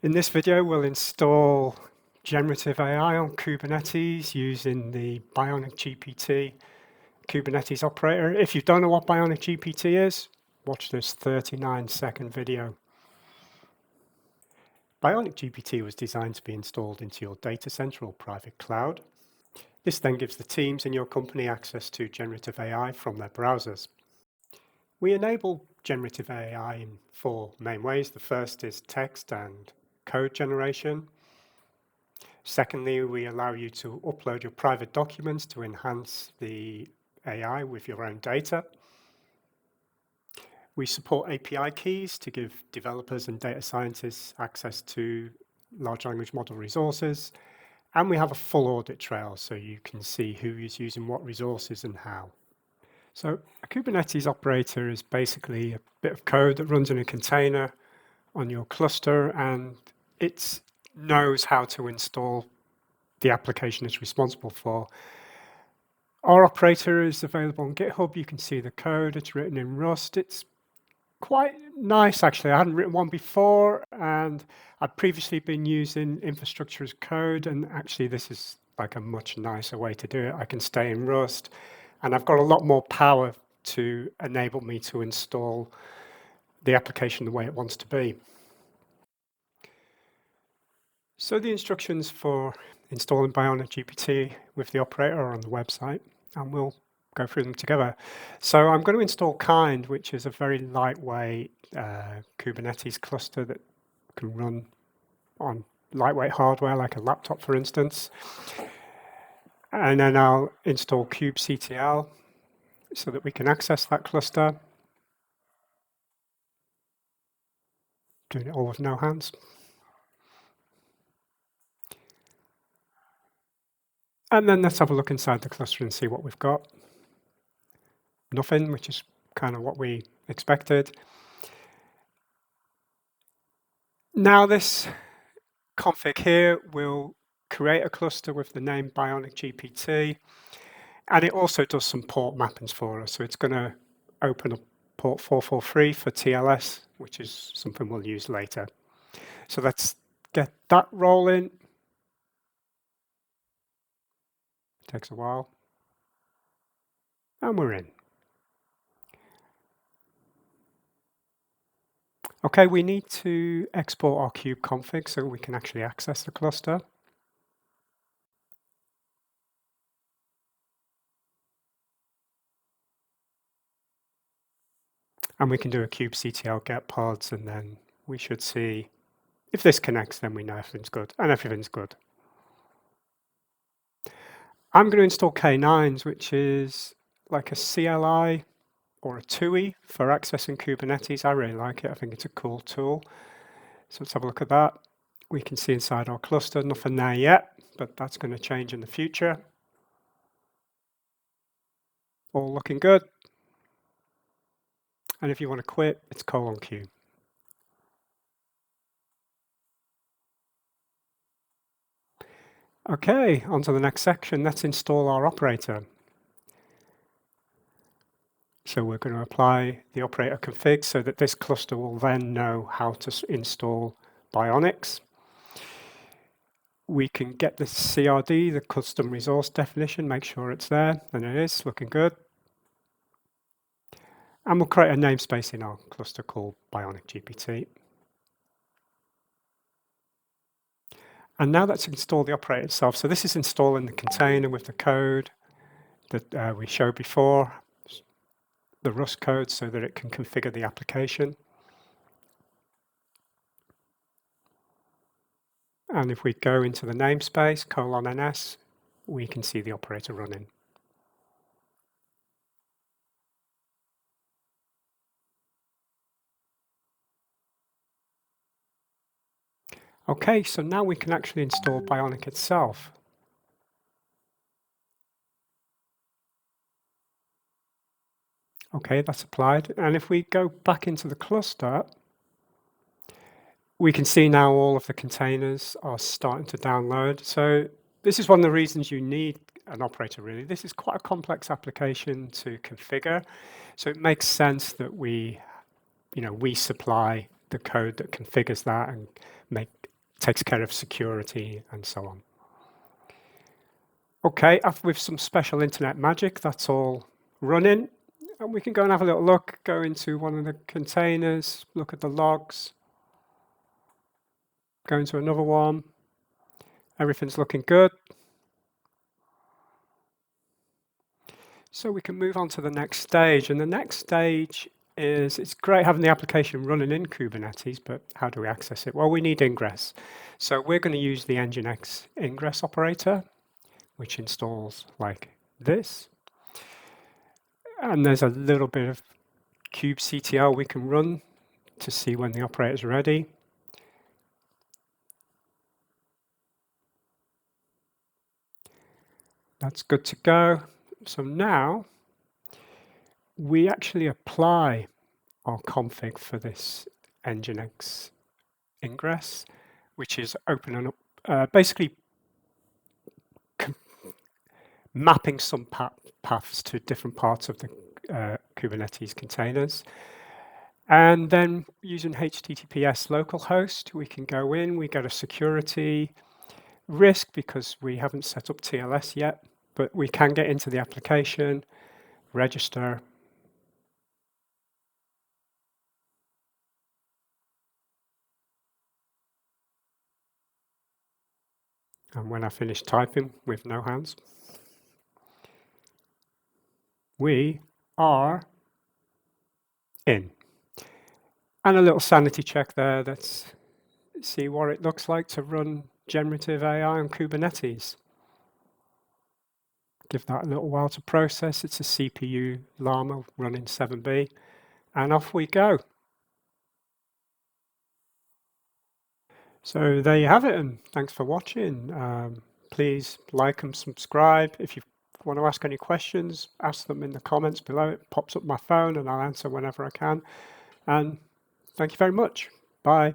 In this video, we'll install generative AI on Kubernetes using the Bionic GPT Kubernetes operator. If you don't know what Bionic GPT is, watch this 39-second video. Bionic GPT was designed to be installed into your data center or private cloud. This then gives the teams in your company access to generative AI from their browsers. We enable generative AI in four main ways. The first is text and code generation. Secondly, we allow you to upload your private documents to enhance the AI with your own data. We support API keys to give developers and data scientists access to large language model resources. And we have a full audit trail so you can see who is using what resources and how. So a Kubernetes operator is basically a bit of code that runs in a container on your cluster, and it knows how to install the application it's responsible for. Our operator is available on GitHub. You can see the code. It's written in Rust. It's quite nice, actually. I hadn't written one before, and I'd previously been using infrastructure as code, and actually this is like a much nicer way to do it. I can stay in Rust, and I've got a lot more power to enable me to install the application the way it wants to be. So the instructions for installing Bionic GPT with the operator are on the website, and we'll go through them together. So I'm going to install Kind, which is a very lightweight Kubernetes cluster that can run on lightweight hardware like a laptop, for instance. And then I'll install kubectl so that we can access that cluster. Doing it all with no hands. And then let's have a look inside the cluster and see what we've got. Nothing, which is kind of what we expected. Now this config here will create a cluster with the name Bionic GPT, and it also does some port mappings for us. So it's going to open up port 443 for TLS, which is something we'll use later. So let's get that rolling. Takes a while. And we're in. Okay, we need to export our kube config so we can actually access the cluster. And we can do a kubectl get pods, and then we should see if this connects, then we know everything's good, and everything's good. I'm going to install K9s, which is like a CLI or a TUI for accessing Kubernetes. I really like it. I think it's a cool tool. So let's have a look at that. We can see inside our cluster, nothing there yet, but that's going to change in the future. All looking good. And if you want to quit, it's :Q. Okay, on to the next section. Let's install our operator. So we're going to apply the operator config so that this cluster will then know how to install Bionics. We can get the CRD, the custom resource definition, make sure it's there, and it is, looking good. And we'll create a namespace in our cluster called Bionic GPT. And now let's install the operator itself. So this is installing the container with the code that we showed before, the Rust code, so that it can configure the application. And if we go into the namespace, :ns, we can see the operator running. Okay, so now we can actually install Bionic itself. Okay, that's applied. And if we go back into the cluster, we can see now all of the containers are starting to download. So this is one of the reasons you need an operator, really. This is quite a complex application to configure. So it makes sense that we supply the code that configures that and make takes care of security and so on. Okay, with some special internet magic, that's all running. And we can go and have a little look, go into one of the containers, look at the logs, go into another one. Everything's looking good. So we can move on to the next stage. And the next stage is, it's great having the application running in Kubernetes, but how do we access it? Well, we need Ingress. So we're going to use the Nginx Ingress operator, which installs like this. And there's a little bit of kubectl we can run to see when the operator is ready. That's good to go. So now we actually apply our config for this Nginx Ingress, which is opening up, basically mapping some paths to different parts of the Kubernetes containers. And then using HTTPS localhost, we can go in, we get a security risk because we haven't set up TLS yet, but we can get into the application, register. And when I finish typing with no hands, we are in. And a little sanity check there, let's see what it looks like to run generative AI on Kubernetes. Give that a little while to process. It's a CPU Llama running 7B, and off we go. So there you have it, and thanks for watching. Please like and subscribe. If you want to ask any questions, ask them in the comments below. It pops up my phone and I'll answer whenever I can. And thank you very much. Bye.